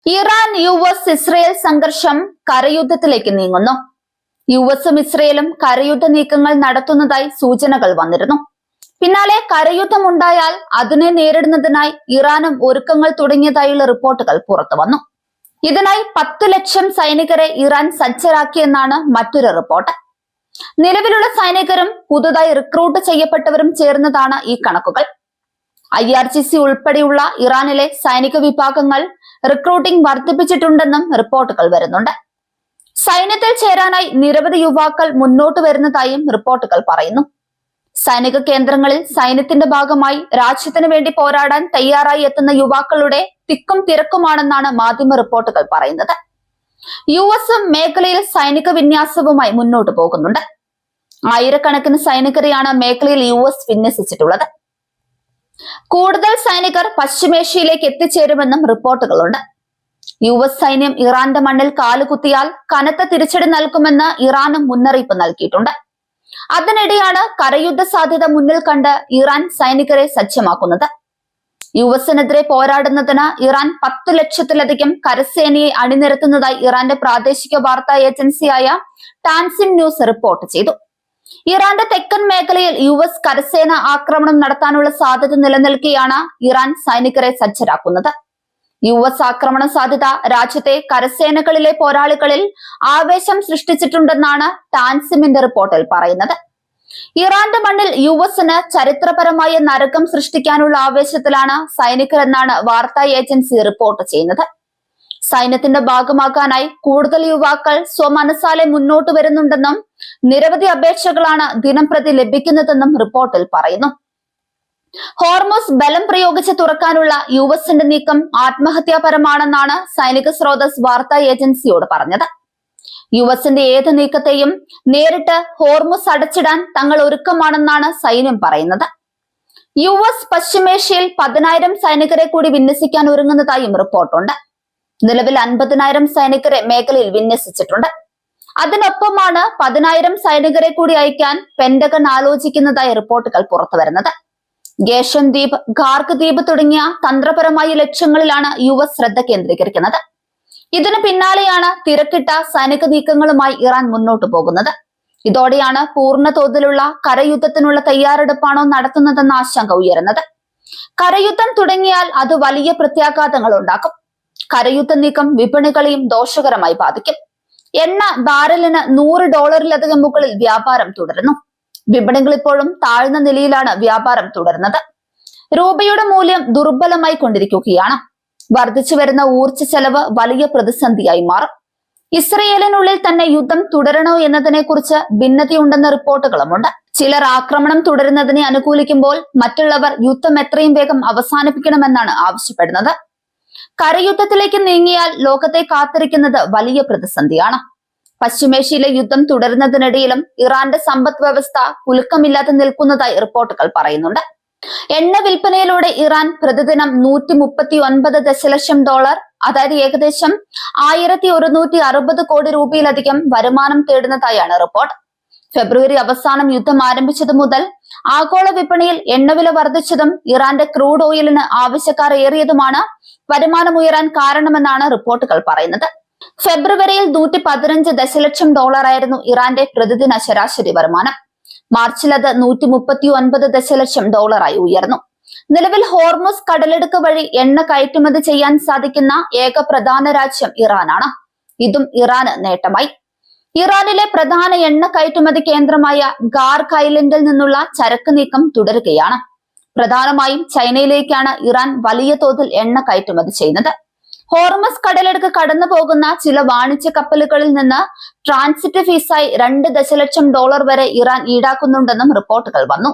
Iran Israel സംഘർഷം കരയുദ്ധത്തിലേക്ക് നീങ്ങുന്നു. യുഎസും ഇസ്രയേലും കരയുദ്ധ നീക്കങ്ങൾ നടത്തുന്നതായി സൂചനകൾ വന്നിരുന്നു. പിന്നാലെ കരയുദ്ധം ഉണ്ടായാൽ അതിനെ നേരിടുന്നതിനായി ഇറാനും ഒരുക്കങ്ങൾ തുടങ്ങിയതായുള്ള റിപ്പോർട്ടുകൾ പുറത്തു വന്നു. ഇതിനായി 10 ലക്ഷം സൈനികരെ ഇറാൻ സജ്ജരാക്കിയെന്നാണ് മറ്റൊരു റിപ്പോർട്ട്. നിലവിലുള്ള സൈനികരും പുതുതായി റിക്രൂട്ട് ചെയ്യപ്പെട്ടവരും ചേർന്നതാണ് ഈ കണക്കുകൾ. IRGC ഉൾപ്പെടെയുള്ള ഇറാനിലെ സൈനിക വിഭാഗങ്ങൾ റിക്രൂട്ടിംഗ് വർദ്ധിപ്പിച്ചിട്ടുണ്ടെന്നും റിപ്പോർട്ടുകൾ വരുന്നുണ്ട്. സൈന്യത്തിൽ ചേരാനായി നിരവധി യുവാക്കൾ മുന്നോട്ട് വരുന്നതായും റിപ്പോർട്ടുകൾ പറയുന്നു. സൈനിക കേന്ദ്രങ്ങളിൽ സൈന്യത്തിന്റെ ഭാഗമായി രാജ്യത്തിന് വേണ്ടി പോരാടാൻ തയ്യാറായി എത്തുന്ന യുവാക്കളുടെ തിക്കും തിരക്കുമാണെന്നാണ് മാധ്യമ റിപ്പോർട്ടുകൾ പറയുന്നത്. യുഎസും മേഖലയിൽ സൈനിക വിന്യാസവുമായി മുന്നോട്ട് പോകുന്നുണ്ട്. ആയിരക്കണക്കിന് സൈനികരെയാണ് മേഖലയിൽ യുഎസ് വിന്യസിച്ചിട്ടുള്ളത്. കൂടുതൽ സൈനികർ പശ്ചിമേഷ്യയിലേക്ക് എത്തിച്ചേരുമെന്നും റിപ്പോർട്ടുകളുണ്ട്. യുഎസ് സൈന്യം ഇറാന്റെ മണ്ണിൽ കാലുകുത്തിയാൽ കനത്ത തിരിച്ചടി നൽകുമെന്ന് ഇറാനും മുന്നറിയിപ്പ് നൽകിയിട്ടുണ്ട്. അതിനിടെയാണ് കരയുദ്ധ സാധ്യത മുന്നിൽ കണ്ട് ഇറാൻ സൈനികരെ സജ്ജമാക്കുന്നത്. യുഎസിനെതിരെ പോരാടുന്നതിന് ഇറാൻ 10 ലക്ഷത്തിലധികം കരസേനയെ അണിനിരത്തുന്നതായി ഇറാന്റെ പ്രാദേശിക വാർത്താ ഏജൻസിയായ ടാൻസിം ന്യൂസ് റിപ്പോർട്ട് ചെയ്തു. ഇറാന്റെ തെക്കൻ മേഖലയിൽ യുഎസ് കരസേന ആക്രമണം നടത്താനുള്ള സാധ്യത നിലനിൽക്കെയാണ് ഇറാൻ സൈനികരെ സജ്ജരാക്കുന്നത്. യുഎസ് ആക്രമണ സാധ്യത രാജ്യത്തെ കരസേനകളിലെ പോരാളികളിൽ ആവേശം സൃഷ്ടിച്ചിട്ടുണ്ടെന്നാണ് ടാൻസിമിന്റെ റിപ്പോർട്ടിൽ പറയുന്നത്. ഇറാന്റെ മണ്ണിൽ യുഎസിന് ചരിത്രപരമായ നരകം സൃഷ്ടിക്കാനുള്ള ആവേശത്തിലാണ് സൈനികരെന്നാണ് വാർത്താ ഏജൻസി റിപ്പോർട്ട് ചെയ്യുന്നത്. സൈന്യത്തിന്റെ ഭാഗമാക്കാനായി കൂടുതൽ യുവാക്കൾ സ്വമനസാലെ മുന്നോട്ട് വരുന്നുണ്ടെന്നും നിരവധി അപേക്ഷകളാണ് ദിനംപ്രതി ലഭിക്കുന്നതെന്നും റിപ്പോർട്ടിൽ പറയുന്നു. ഹോർമുസ് ബലം പ്രയോഗിച്ച് തുറക്കാനുള്ള യുഎസിന്റെ നീക്കം ആത്മഹത്യാപരമാണെന്നാണ് സൈനിക സ്രോതസ് വാർത്താ ഏജൻസിയോട് പറഞ്ഞത്. യുഎസിന്റെ ഏത് നീക്കത്തെയും നേരിട്ട് ഹോർമുസ് അടച്ചിടാൻ തങ്ങൾ ഒരുക്കമാണെന്നാണ് സൈന്യം പറയുന്നത്. യുഎസ് പശ്ചിമേഷ്യയിൽ 10,000 സൈനികരെ കൂടി വിന്യസിക്കാൻ ഒരുങ്ങുന്നതായും റിപ്പോർട്ടുണ്ട്. നിലവിൽ 50,000 സൈനികരെ മേഖലയിൽ വിന്യസിച്ചിട്ടുണ്ട്. അതിനൊപ്പമാണ് 10,000 സൈനികരെ കൂടി അയക്കാൻ പെന്റഗൺ ആലോചിക്കുന്നതായി റിപ്പോർട്ടുകൾ പുറത്തുവരുന്നത്. ഗേഷൻ ദ്വീപ്, ഖാർക്ക് ദ്വീപ് തുടങ്ങിയ തന്ത്രപരമായ ലക്ഷ്യങ്ങളിലാണ് യുഎസ് ശ്രദ്ധ കേന്ദ്രീകരിക്കുന്നത്. ഇതിനു പിന്നാലെയാണ് തിരക്കിട്ട സൈനിക നീക്കങ്ങളുമായി ഇറാൻ മുന്നോട്ടു പോകുന്നത്. ഇതോടെയാണ് പൂർണ്ണ തോതിലുള്ള കരയുദ്ധത്തിനുള്ള തയ്യാറെടുപ്പാണോ നടത്തുന്നതെന്ന ആശങ്ക ഉയരുന്നത്. കരയുദ്ധം തുടങ്ങിയാൽ അത് വലിയ പ്രത്യാഘാതങ്ങൾ ഉണ്ടാക്കും. കരയുദ്ധ നീക്കം വിപണികളെയും ദോഷകരമായി ബാധിക്കും. എണ്ണ ബാരലിന് $100 മുകളിൽ വ്യാപാരം തുടരുന്നു. വിപണികൾ ഇപ്പോഴും താഴ്ന്ന നിലയിലാണ് വ്യാപാരം തുടരുന്നത്. രൂപയുടെ മൂല്യം ദുർബലമായി കൊണ്ടിരിക്കുകയാണ്. വർദ്ധിച്ചു വരുന്ന ഊർജ്ജ ചെലവ് വലിയ പ്രതിസന്ധിയായി മാറും. ഇസ്രയേലിനുള്ളിൽ തന്നെ യുദ്ധം തുടരണോ എന്നതിനെ കുറിച്ച് ഭിന്നതയുണ്ടെന്ന റിപ്പോർട്ടുകളുമുണ്ട്. ചിലർ ആക്രമണം തുടരുന്നതിനെ അനുകൂലിക്കുമ്പോൾ മറ്റുള്ളവർ യുദ്ധം എത്രയും വേഗം അവസാനിപ്പിക്കണമെന്നാണ് ആവശ്യപ്പെടുന്നത്. കരയുദ്ധത്തിലേക്ക് നീങ്ങിയാൽ ലോകത്തെ കാത്തിരിക്കുന്നത് വലിയ പ്രതിസന്ധിയാണ്. പശ്ചിമേഷ്യയിലെ യുദ്ധം തുടരുന്നതിനിടയിലും ഇറാന്റെ സമ്പദ് വ്യവസ്ഥ കുലുക്കമില്ലാതെ നിൽക്കുന്നതായി റിപ്പോർട്ടുകൾ പറയുന്നുണ്ട്. എണ്ണ വിൽപ്പനയിലൂടെ ഇറാൻ പ്രതിദിനം $139 ദശലക്ഷം, അതായത് ഏകദേശം 1160 കോടി രൂപയിലധികം വരുമാനം തേടുന്നതായാണ് റിപ്പോർട്ട്. ഫെബ്രുവരി അവസാനം യുദ്ധം ആരംഭിച്ചതു മുതൽ ആഗോള വിപണിയിൽ എണ്ണവില വർദ്ധിച്ചതും ഇറാന്റെ ക്രൂഡ് ഓയിലിന് ആവശ്യക്കാർ ഏറിയതുമാണ് വരുമാനം ഉയരാൻ കാരണമെന്നാണ് റിപ്പോർട്ടുകൾ പറയുന്നത്. ഫെബ്രുവരിയിൽ $115 ദശലക്ഷം ആയിരുന്നു ഇറാന്റെ പ്രതിദിന ശരാശരി വരുമാനം. മാർച്ചിൽ അത് $139 ദശലക്ഷം ആയി ഉയർന്നു. നിലവിൽ ഹോർമുസ് കടലിടുക്ക് വഴി എണ്ണ കയറ്റുമതി ചെയ്യാൻ സാധിക്കുന്ന ഏക പ്രധാന രാജ്യം ഇറാനാണ്. ഇതും ഇറാന് നേട്ടമായി. ഇറാനിലെ പ്രധാന എണ്ണ കയറ്റുമതി കേന്ദ്രമായ ഖാർക്ക് ഐലൻഡിൽ നിന്നുള്ള ചരക്ക് നീക്കം തുടരുകയാണ്. പ്രധാനമായും ചൈനയിലേക്കാണ് ഇറാൻ വലിയ തോതിൽ എണ്ണ കയറ്റുമതി ചെയ്യുന്നത്. ഹോർമസ് കടലിടുക്ക് കടന്നു പോകുന്ന ചില വാണിജ്യ കപ്പലുകളിൽ നിന്ന് ട്രാൻസിറ്റ് ഫീസായി $2 ദശലക്ഷം വരെ ഇറാൻ ഈടാക്കുന്നുണ്ടെന്നും റിപ്പോർട്ടുകൾ വന്നു.